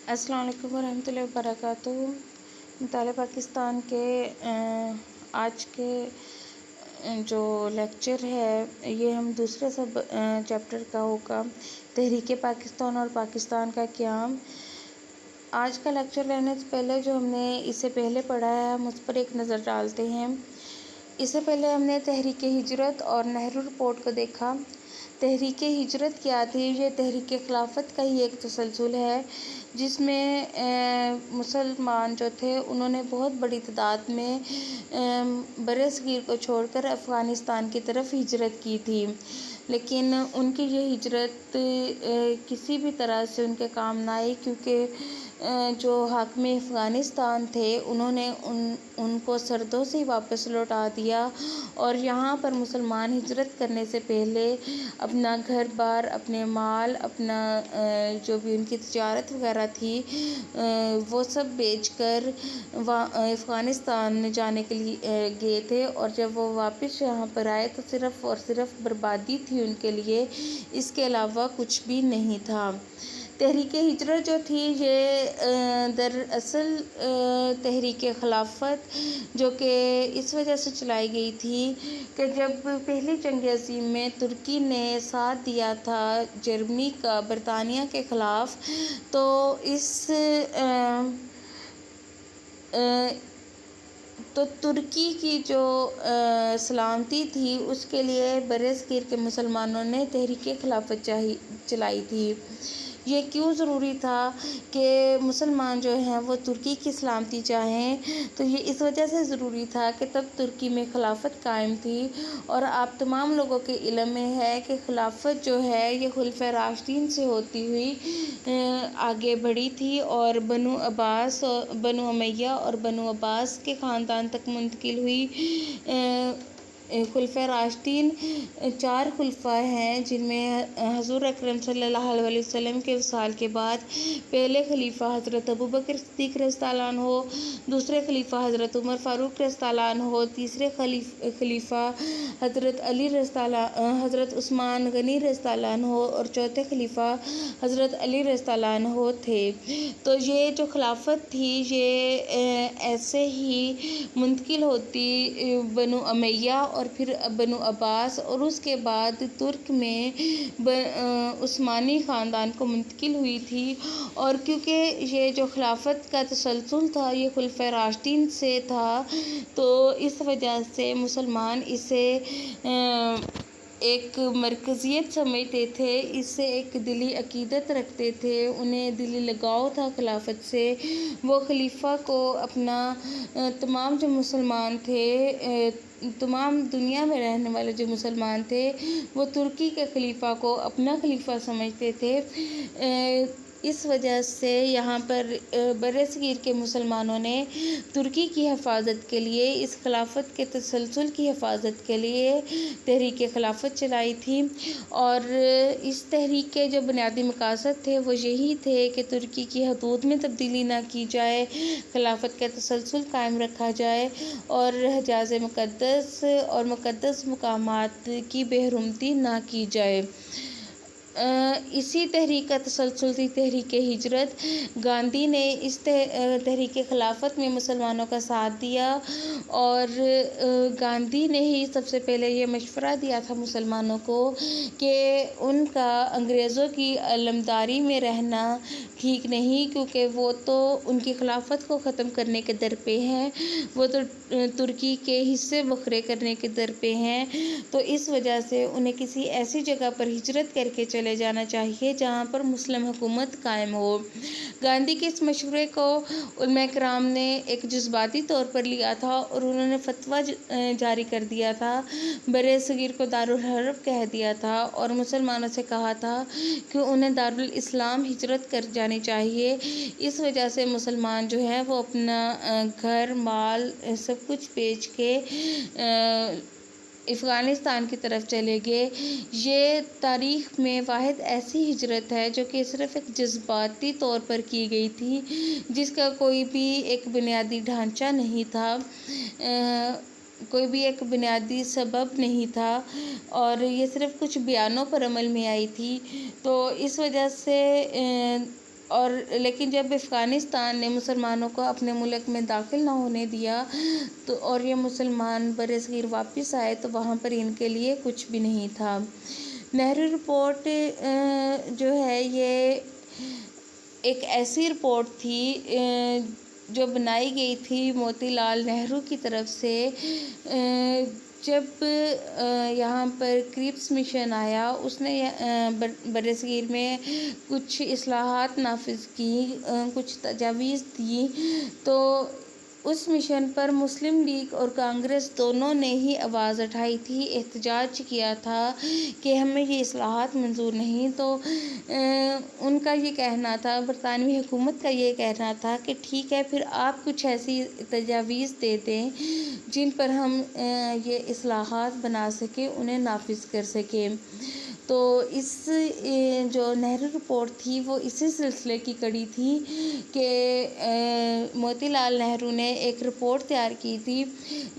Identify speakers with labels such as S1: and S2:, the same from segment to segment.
S1: السلام علیکم ورحمۃ اللہ وبرکاتہ۔ مطالعہ پاکستان کے آج کے جو لیکچر ہے یہ ہم دوسرے چیپٹر کا ہوگا، تحریک پاکستان اور پاکستان کا قیام۔ آج کا لیکچر لینے سے پہلے جو ہم نے اس سے پہلے پڑھا ہے ہم اس پر ایک نظر ڈالتے ہیں۔ اس سے پہلے ہم نے تحریک ہجرت اور نہرو رپورٹ کو دیکھا۔ تحریک ہجرت کیا تھی؟ یہ تحریک خلافت کا ہی ایک تسلسل ہے جس میں مسلمان جو تھے انہوں نے بہت بڑی تعداد میں بر صغیر کو چھوڑ کر افغانستان کی طرف ہجرت کی تھی، لیکن ان کی یہ ہجرت کسی بھی طرح سے ان کے کام نہ آئی، کیونکہ جو حاکم افغانستان تھے انہوں نے ان کو سردوں سے واپس لوٹا دیا، اور یہاں پر مسلمان ہجرت کرنے سے پہلے اپنا گھر بار، اپنے مال، اپنا جو بھی ان کی تجارت وغیرہ تھی وہ سب بیچ کر افغانستان جانے کے لیے گئے تھے، اور جب وہ واپس یہاں پر آئے تو صرف اور صرف بربادی تھی ان کے لیے، اس کے علاوہ کچھ بھی نہیں تھا۔ تحریک ہجرت جو تھی یہ دراصل تحریک خلافت جو کہ اس وجہ سے چلائی گئی تھی کہ جب پہلی جنگ عظیم میں ترکی نے ساتھ دیا تھا جرمنی کا برطانیہ کے خلاف، تو ترکی کی جو سلامتی تھی اس کے لیے برصغیر کے مسلمانوں نے تحریک خلافت چلائی تھی۔ یہ کیوں ضروری تھا کہ مسلمان جو ہیں وہ ترکی کی سلامتی چاہیں؟ تو یہ اس وجہ سے ضروری تھا کہ تب ترکی میں خلافت قائم تھی، اور آپ تمام لوگوں کے علم میں ہے کہ خلافت جو ہے یہ خلفائے راشدین سے ہوتی ہوئی آگے بڑھی تھی، اور بنو امیہ اور بنو عباس کے خاندان تک منتقل ہوئی۔ خلفائے راشدین 4 خلفاء ہیں، جن میں حضور اکرم صلی اللہ علیہ وسلم کے وصال کے بعد پہلے خلیفہ حضرت ابوبکر صدیق رضی اللہ عنہ، دوسرے خلیفہ حضرت عمر فاروق رضی اللہ عنہ، تیسرے خلیفہ حضرت عثمان غنی رضی اللہ عنہ، اور چوتھے خلیفہ حضرت علی رضی اللہ عنہ تھے۔ تو یہ جو خلافت تھی یہ ایسے ہی منتقل ہوتی بنو امیہ اور پھر بنو عباس، اور اس کے بعد ترک میں عثمانی خاندان کو منتقل ہوئی تھی، اور کیونکہ یہ جو خلافت کا تسلسل تھا یہ خلفائے راشدین سے تھا، تو اس وجہ سے مسلمان اسے ایک مرکزیت سمجھتے تھے، اس سے ایک دلی عقیدت رکھتے تھے، انہیں دلی لگاؤ تھا خلافت سے۔ وہ خلیفہ کو اپنا تمام جو مسلمان تھے، تمام دنیا میں رہنے والے جو مسلمان تھے وہ ترکی کے خلیفہ کو اپنا خلیفہ سمجھتے تھے۔ اس وجہ سے یہاں پر برصغیر کے مسلمانوں نے ترکی کی حفاظت کے لیے، اس خلافت کے تسلسل کی حفاظت کے لیے تحریک خلافت چلائی تھی، اور اس تحریک کے جو بنیادی مقاصد تھے وہ یہی تھے کہ ترکی کی حدود میں تبدیلی نہ کی جائے، خلافت کا تسلسل قائم رکھا جائے، اور حجاز مقدس اور مقدس مقامات کی بے حرمتی نہ کی جائے۔ اسی تحریک کا تسلسل تھی تحریک ہجرت۔ گاندھی نے اس تحریک خلافت میں مسلمانوں کا ساتھ دیا، اور گاندھی نے ہی سب سے پہلے یہ مشورہ دیا تھا مسلمانوں کو کہ ان کا انگریزوں کی علمبرداری میں رہنا ٹھیک نہیں، کیونکہ وہ تو ان کی خلافت کو ختم کرنے کے در پہ ہیں، وہ تو ترکی کے حصے بکھرے کرنے کے در پہ ہیں، تو اس وجہ سے انہیں کسی ایسی جگہ پر ہجرت کر کے چلے جانا چاہیے جہاں پر مسلم حکومت قائم ہو۔ گاندھی کے اس مشورے کو علماء کرام نے ایک جذباتی طور پر لیا تھا، اور انہوں نے فتویٰ جاری کر دیا تھا، برصغیر کو دارالحرب کہہ دیا تھا، اور مسلمانوں سے کہا تھا کہ انہیں دارالاسلام ہجرت کر جانی چاہیے۔ اس وجہ سے مسلمان جو ہیں وہ اپنا گھر مال سب کچھ بیچ کے افغانستان کی طرف چلے گئے۔ یہ تاریخ میں واحد ایسی ہجرت ہے جو کہ صرف ایک جذباتی طور پر کی گئی تھی، جس کا کوئی بھی ایک بنیادی ڈھانچہ نہیں تھا، کوئی بھی ایک بنیادی سبب نہیں تھا، اور یہ صرف کچھ بیانوں پر عمل میں آئی تھی۔ تو اس وجہ سے اور لیکن جب افغانستان نے مسلمانوں کو اپنے ملک میں داخل نہ ہونے دیا اور یہ مسلمان برصغیر واپس آئے تو وہاں پر ان کے لیے کچھ بھی نہیں تھا۔ نہرو رپورٹ جو ہے یہ ایک ایسی رپورٹ تھی جو بنائی گئی تھی موتی لال نہرو کی طرف سے جب یہاں پر کرپس مشن آیا۔ اس نے برصغیر میں کچھ اصلاحات نافذ کی، کچھ تجاویز دی، تو اس مشن پر مسلم لیگ اور کانگریس دونوں نے ہی آواز اٹھائی تھی، احتجاج کیا تھا کہ ہمیں یہ اصلاحات منظور نہیں۔ تو ان کا یہ کہنا تھا، برطانوی حکومت کا یہ کہنا تھا کہ ٹھیک ہے، پھر آپ کچھ ایسی تجاویز دے دیں جن پر ہم یہ اصلاحات بنا سکیں، انہیں نافذ کر سکیں۔ تو اس جو نہرو رپورٹ تھی وہ اسی سلسلے کی کڑی تھی کہ موتی لال نہرو نے ایک رپورٹ تیار کی تھی،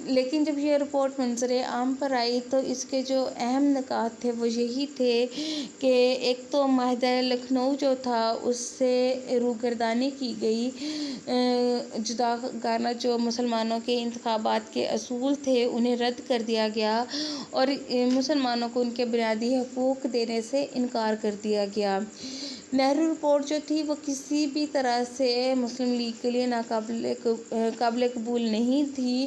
S1: لیکن جب یہ رپورٹ منظر عام پر آئی تو اس کے جو اہم نکات تھے وہ یہی تھے کہ ایک تو معاہدہ لکھنؤ جو تھا اس سے روگردانی کی گئی، جداگانہ جو مسلمانوں کے انتخابات کے اصول تھے انہیں رد کر دیا گیا اور مسلمانوں کو ان کے بنیادی حقوق دینے سے انکار کر دیا گیا۔ نہرو رپورٹ جو تھی وہ کسی بھی طرح سے مسلم لیگ کے لیے قابل قبول نہیں تھی۔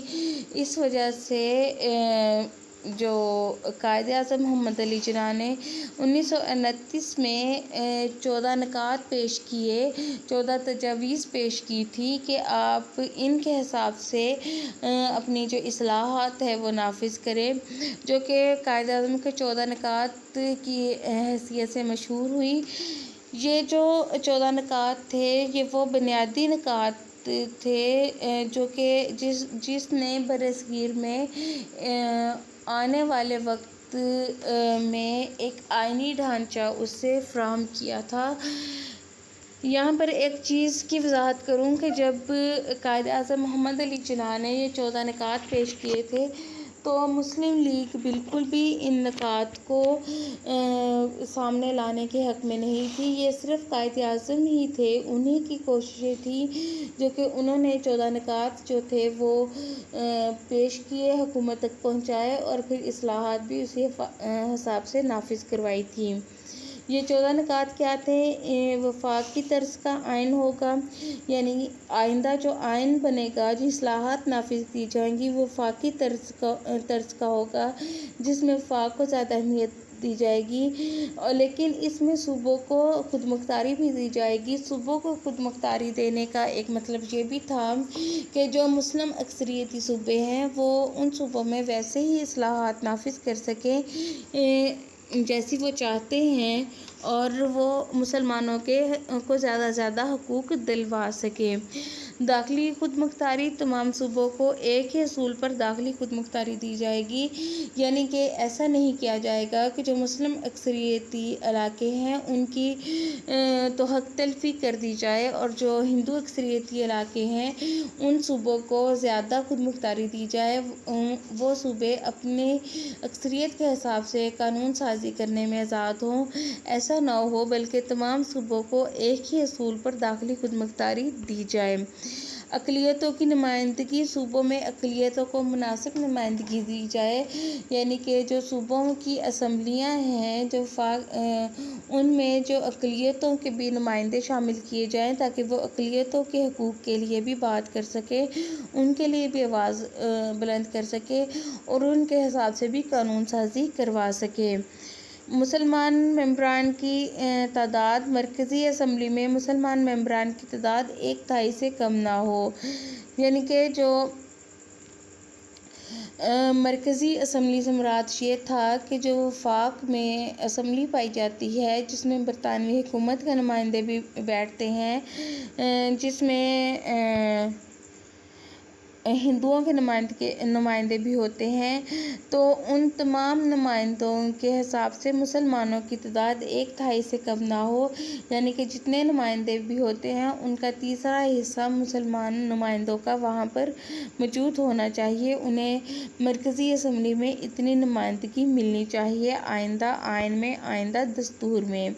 S1: اس وجہ سے جو قائد اعظم محمد علی جناح نے 1929 میں 14 نکات پیش کیے، 14 تجاویز پیش کی تھی کہ آپ ان کے حساب سے اپنی جو اصلاحات ہے وہ نافذ کریں، جو کہ قائد اعظم کے 14 نکات کی حیثیت سے مشہور ہوئی۔ یہ جو 14 نکات تھے یہ وہ بنیادی نکات تھے جو کہ جس نے برصغیر میں آنے والے وقت میں ایک آئینی ڈھانچہ اس سے فراہم کیا تھا۔ یہاں پر ایک چیز کی وضاحت کروں کہ جب قائد اعظم محمد علی جناح نے یہ 14 نکات پیش کیے تھے تو مسلم لیگ بالکل بھی ان نکات کو سامنے لانے کے حق میں نہیں تھی۔ یہ صرف قائد اعظم ہی تھے، انہی کی کوششیں تھیں جو کہ انہوں نے 14 نکات جو تھے وہ پیش کیے، حکومت تک پہنچائے اور پھر اصلاحات بھی اسی حساب سے نافذ کروائی تھیں۔ یہ 14 نکات کیا تھے؟ وفاقی طرز کا آئین ہوگا، یعنی آئندہ جو آئین بنے گا، جو اصلاحات نافذ کی جائیں گی وہ وفاقی طرز کا ہوگا جس میں وفاق کو زیادہ اہمیت دی جائے گی، لیکن اس میں صوبوں کو خود مختاری بھی دی جائے گی۔ صوبوں کو خود مختاری دینے کا ایک مطلب یہ بھی تھا کہ جو مسلم اکثریتی صوبے ہیں وہ ان صوبوں میں ویسے ہی اصلاحات نافذ کر سکیں جیسی وہ چاہتے ہیں اور وہ مسلمانوں کو زیادہ سے زیادہ حقوق دلوا سکیں۔ داخلی خود مختاری، تمام صوبوں کو ایک ہی اصول پر داخلی خود مختاری دی جائے گی، یعنی کہ ایسا نہیں کیا جائے گا کہ جو مسلم اکثریتی علاقے ہیں ان کی تو حق تلفی کر دی جائے اور جو ہندو اکثریتی علاقے ہیں ان صوبوں کو زیادہ خود مختاری دی جائے، وہ صوبے اپنی اکثریت کے حساب سے قانون سازی کرنے میں آزاد ہوں۔ ایسا نہ ہو بلکہ تمام صوبوں کو ایک ہی اصول پر داخلی خود مختاری دی جائے۔ اقلیتوں کی نمائندگی، صوبوں میں اقلیتوں کو مناسب نمائندگی دی جائے، یعنی کہ جو صوبوں کی اسمبلیاں ہیں ان میں جو اقلیتوں کے بھی نمائندے شامل کیے جائیں تاکہ وہ اقلیتوں کے حقوق کے لیے بھی بات کر سکے، ان کے لیے بھی آواز بلند کر سکے اور ان کے حساب سے بھی قانون سازی کروا سکے۔ مسلمان ممبران کی تعداد، مرکزی اسمبلی میں مسلمان ممبران کی تعداد 1/3 سے کم نہ ہو، یعنی کہ جو مرکزی اسمبلی سے مراد یہ تھا کہ جو وفاق میں اسمبلی پائی جاتی ہے جس میں برطانوی حکومت کے نمائندے بھی بیٹھتے ہیں، جس میں ہندوؤں کے نمائندے بھی ہوتے ہیں، تو ان تمام نمائندوں کے حساب سے مسلمانوں کی تعداد 1/3 سے کم نہ ہو، یعنی کہ جتنے نمائندے بھی ہوتے ہیں ان کا تیسرا حصہ مسلمان نمائندوں کا وہاں پر موجود ہونا چاہیے۔ انہیں مرکزی اسمبلی میں اتنی نمائندگی ملنی چاہیے آئندہ آئین میں، آئندہ دستور میں۔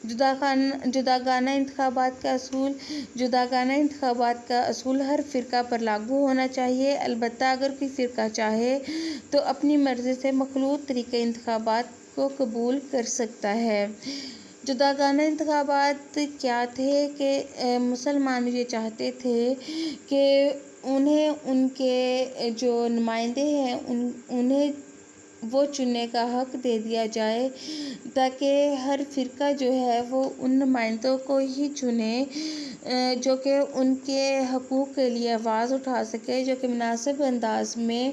S1: جداگانہ انتخابات کا اصول۔ جداگانہ انتخابات کا اصول ہر فرقہ پر لاگو ہونا چاہیے، البتہ اگر کوئی فرقہ چاہے تو اپنی مرضی سے مخلوط طریقۂ انتخابات کو قبول کر سکتا ہے۔ جداگانہ انتخابات کیا تھے کہ مسلمان یہ چاہتے تھے کہ انہیں ان کے جو نمائندے ہیں انہیں وہ چننے کا حق دے دیا جائے، تاکہ ہر فرقہ جو ہے وہ ان نمائندوں کو ہی چنے جو کہ ان کے حقوق کے لیے آواز اٹھا سکے، جو کہ مناسب انداز میں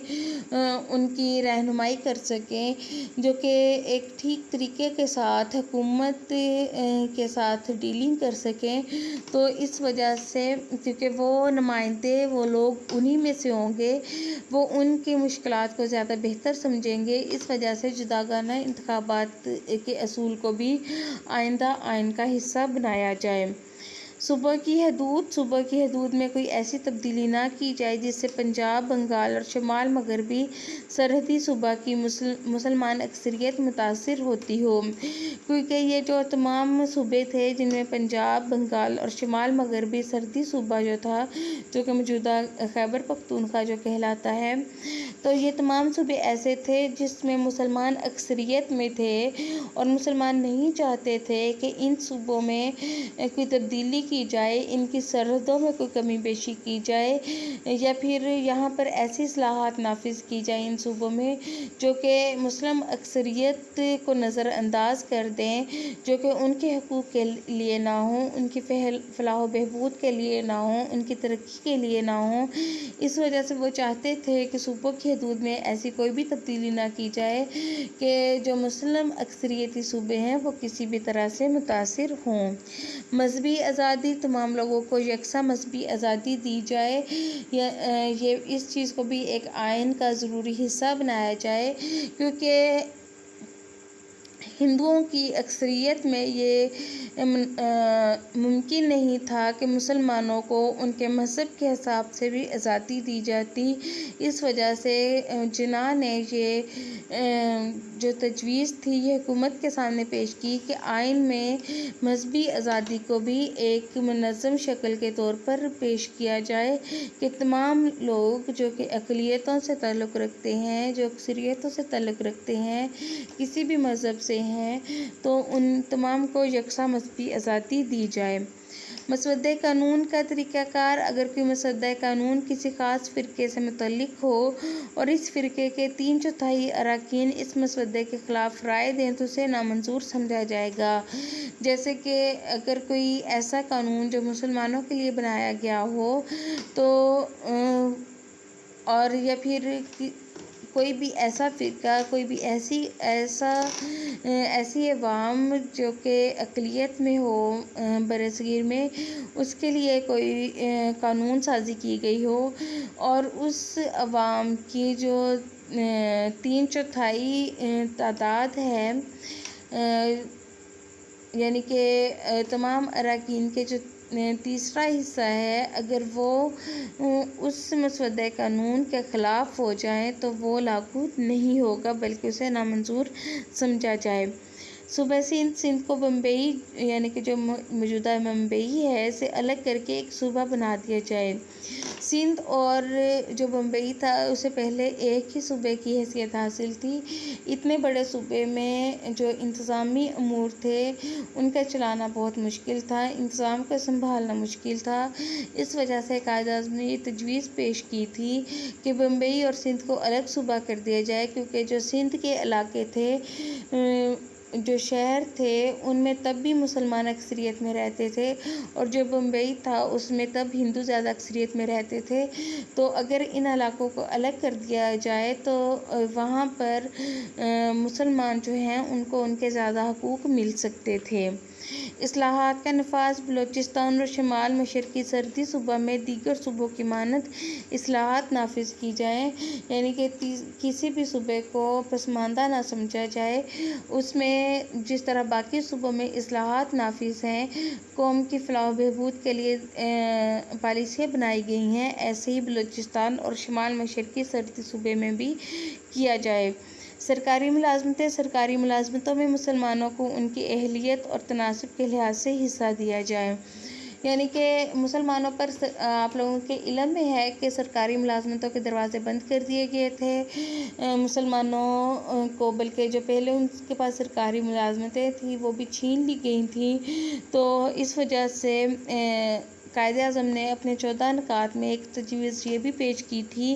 S1: ان کی رہنمائی کر سکیں، جو کہ ایک ٹھیک طریقے کے ساتھ حکومت کے ساتھ ڈیلنگ کر سکیں۔ تو اس وجہ سے کیونکہ وہ نمائندے وہ لوگ انہی میں سے ہوں گے، وہ ان کی مشکلات کو زیادہ بہتر سمجھیں گے، اس وجہ سے جداگانہ انتخابات کے اصول کو بھی آئندہ آئین کا حصہ بنایا جائے۔ صوبوں کی حدود میں کوئی ایسی تبدیلی نہ کی جائے جس سے پنجاب، بنگال اور شمال مغربی سرحدی صوبہ کی مسلمان اکثریت متاثر ہوتی ہو، کیونکہ یہ جو تمام صوبے تھے جن میں پنجاب، بنگال اور شمال مغربی سرحدی صوبہ جو تھا، جو کہ موجودہ خیبر پختونخوا جو کہلاتا ہے، تو یہ تمام صوبے ایسے تھے جس میں مسلمان اکثریت میں تھے، اور مسلمان نہیں چاہتے تھے کہ ان صوبوں میں کوئی تبدیلی کی جائے، ان کی سرحدوں میں کوئی کمی بیشی کی جائے، یا پھر یہاں پر ایسی اصلاحات نافذ کی جائیں ان صوبوں میں جو کہ مسلم اکثریت کو نظر انداز کر دیں، جو کہ ان کے حقوق کے لیے نہ ہوں، ان کی فلاح و بہبود کے لیے نہ ہوں، ان کی ترقی کے لیے نہ ہوں۔ اس وجہ سے وہ چاہتے تھے کہ صوبوں کی حدود میں ایسی کوئی بھی تبدیلی نہ کی جائے کہ جو مسلم اکثریتی صوبے ہیں وہ کسی بھی طرح سے متاثر ہوں۔ مذہبی آزادی، تمام لوگوں کو یکساں مذہبی آزادی دی جائے، یہ اس چیز کو بھی ایک آئین کا ضروری حصہ بنایا جائے، کیونکہ ہندوؤں کی اکثریت میں یہ ممکن نہیں تھا کہ مسلمانوں کو ان کے مذہب کے حساب سے بھی آزادی دی جاتی۔ اس وجہ سے جناح نے یہ جو تجویز تھی یہ حکومت کے سامنے پیش کی کہ آئین میں مذہبی آزادی کو بھی ایک منظم شکل کے طور پر پیش کیا جائے کہ تمام لوگ جو کہ اقلیتوں سے تعلق رکھتے ہیں، جو اکثریتوں سے تعلق رکھتے ہیں، کسی بھی مذہب سے ہیں، تو ان تمام کو یکساں مذہبی آزادی دی جائے۔ مسودہ قانون کا طریقہ کار، اگر کوئی مسودہ قانون کسی خاص فرقے سے متعلق ہو اور اس فرقے کے 3/4 اراکین اس مسودے کے خلاف رائے دیں تو اسے نامنظور سمجھا جائے گا۔ جیسے کہ اگر کوئی ایسا قانون جو مسلمانوں کے لیے بنایا گیا ہو تو اور یا پھر کوئی بھی ایسا فرقہ، کوئی بھی ایسی عوام جو کہ اقلیت میں ہو برصغیر میں، اس کے لیے کوئی قانون سازی کی گئی ہو اور اس عوام کی جو 3/4 تعداد ہے، یعنی کہ تمام اراکین کے جو تیسرا حصہ ہے، اگر وہ اس مسودہ قانون کے خلاف ہو جائیں تو وہ لاگو نہیں ہوگا بلکہ اسے نامنظور سمجھا جائے۔ صوبہ سندھ کو بمبئی یعنی کہ جو موجودہ بمبئی ہے سے الگ کر کے ایک صوبہ بنا دیا جائے۔ سندھ اور جو بمبئی تھا اسے پہلے ایک ہی صوبے کی حیثیت حاصل تھی۔ اتنے بڑے صوبے میں جو انتظامی امور تھے ان کا چلانا بہت مشکل تھا، انتظام کو سنبھالنا مشکل تھا۔ اس وجہ سے قائد اعظم نے یہ تجویز پیش کی تھی کہ بمبئی اور سندھ کو الگ صوبہ کر دیا جائے، کیونکہ جو سندھ کے علاقے تھے، جو شہر تھے، ان میں تب بھی مسلمان اکثریت میں رہتے تھے، اور جو بمبئی تھا اس میں تب ہندو زیادہ اکثریت میں رہتے تھے۔ تو اگر ان علاقوں کو الگ کر دیا جائے تو وہاں پر مسلمان جو ہیں ان کو ان کے زیادہ حقوق مل سکتے تھے۔ اصلاحات کا نفاذ، بلوچستان اور شمال مشرقی سرحدی صوبہ میں دیگر صوبوں کی مانند اصلاحات نافذ کی جائیں، یعنی کہ کسی بھی صوبے کو پسماندہ نہ سمجھا جائے، اس میں جس طرح باقی صوبوں میں اصلاحات نافذ ہیں، قوم کی فلاح و بہبود کے لیے پالیسیاں بنائی گئی ہیں، ایسے ہی بلوچستان اور شمال مشرقی سرحدی صوبے میں بھی کیا جائے۔ سرکاری ملازمتوں میں مسلمانوں کو ان کی اہلیت اور تناسب کے لحاظ سے حصہ دیا جائے، یعنی کہ مسلمانوں پر آپ لوگوں کے علم میں ہے کہ سرکاری ملازمتوں کے دروازے بند کر دیے گئے تھے مسلمانوں کو، بلکہ جو پہلے ان کے پاس سرکاری ملازمتیں تھیں وہ بھی چھین لی گئی تھیں۔ تو اس وجہ سے قائد اعظم نے اپنے 14 نکات میں ایک تجویز یہ بھی پیش کی تھی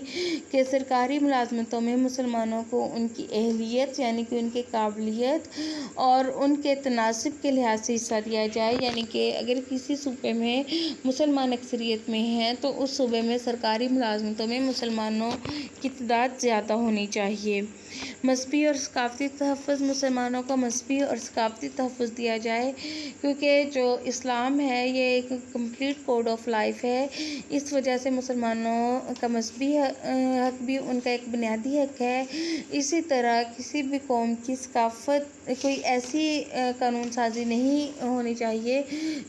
S1: کہ سرکاری ملازمتوں میں مسلمانوں کو ان کی اہلیت یعنی کہ ان کے قابلیت اور ان کے تناسب کے لحاظ سے حصہ دیا جائے، یعنی کہ اگر کسی صوبے میں مسلمان اکثریت میں ہیں تو اس صوبے میں سرکاری ملازمتوں میں مسلمانوں کی تعداد زیادہ ہونی چاہیے۔ مذہبی اور ثقافتی تحفظ، مسلمانوں کو مذہبی اور ثقافتی تحفظ دیا جائے، کیونکہ جو اسلام ہے یہ ایک کمپلیٹ کوڈ آف لائف ہے، اس وجہ سے مسلمانوں کا مذہبی حق بھی ان کا ایک بنیادی حق ہے۔ اسی طرح کسی بھی قوم کی ثقافت، کوئی ایسی قانون سازی نہیں ہونی چاہیے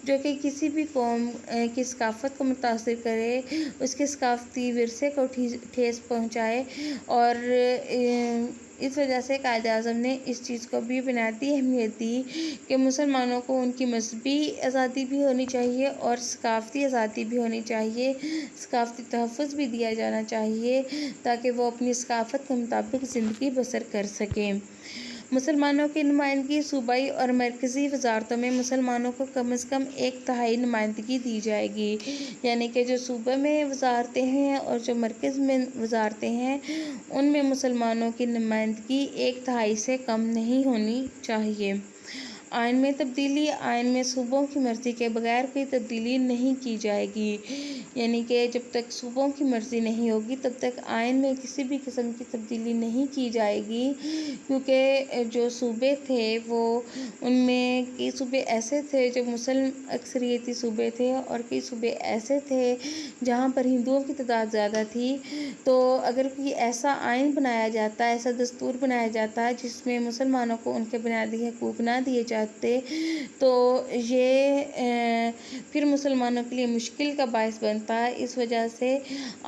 S1: جو کہ کسی بھی قوم کی ثقافت کو متاثر کرے، اس کے ثقافتی ورثے کو ٹھیس پہنچائے، اور اس وجہ سے قائد اعظم نے اس چیز کو بھی بنیادی اہمیت دی کہ مسلمانوں کو ان کی مذہبی آزادی بھی ہونی چاہیے اور ثقافتی آزادی بھی ہونی چاہیے، ثقافتی تحفظ بھی دیا جانا چاہیے تاکہ وہ اپنی ثقافت کے مطابق زندگی بسر کر سکیں۔ مسلمانوں کی نمائندگی، صوبائی اور مرکزی وزارتوں میں مسلمانوں کو کم از کم 1/3 نمائندگی دی جائے گی، یعنی کہ جو صوبے میں وزارتیں ہیں اور جو مرکز میں وزارتیں ہیں ان میں مسلمانوں کی نمائندگی 1/3 سے کم نہیں ہونی چاہیے۔ آئین میں تبدیلی، آئین میں صوبوں کی مرضی کے بغیر کوئی تبدیلی نہیں کی جائے گی، یعنی کہ جب تک صوبوں کی مرضی نہیں ہوگی تب تک آئین میں کسی بھی قسم کی تبدیلی نہیں کی جائے گی، کیونکہ جو صوبے تھے وہ ان میں کئی صوبے ایسے تھے جو مسلم اکثریتی صوبے تھے اور کئی صوبے ایسے تھے جہاں پر ہندوؤں کی تعداد زیادہ تھی۔ تو اگر کوئی ایسا آئین بنایا جاتا، ایسا دستور بنایا جاتا جس میں مسلمانوں کو ان کے بنیادی حقوق نہ دیے جاتے تو یہ پھر مسلمانوں کے لیے مشکل کا باعث بنتا ہے۔ اس وجہ سے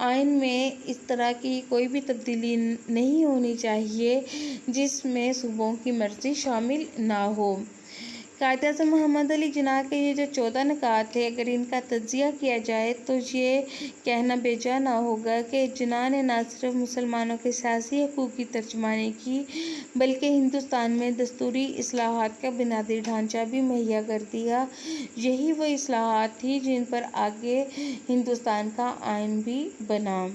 S1: آئین میں اس طرح کی کوئی بھی تبدیلی نہیں ہونی چاہیے جس میں صوبوں کی مرضی شامل نہ ہو۔ قائد اعظم محمد علی جناح کے یہ جو 14 نکات تھے، اگر ان کا تجزیہ کیا جائے تو یہ کہنا بے جا نہ ہوگا کہ جناح نے نہ صرف مسلمانوں کے سیاسی حقوق کی ترجمانی کی بلکہ ہندوستان میں دستوری اصلاحات کا بنیادی ڈھانچہ بھی مہیا کر دیا۔ یہی وہ اصلاحات تھیں جن پر آگے ہندوستان کا آئین بھی بنا۔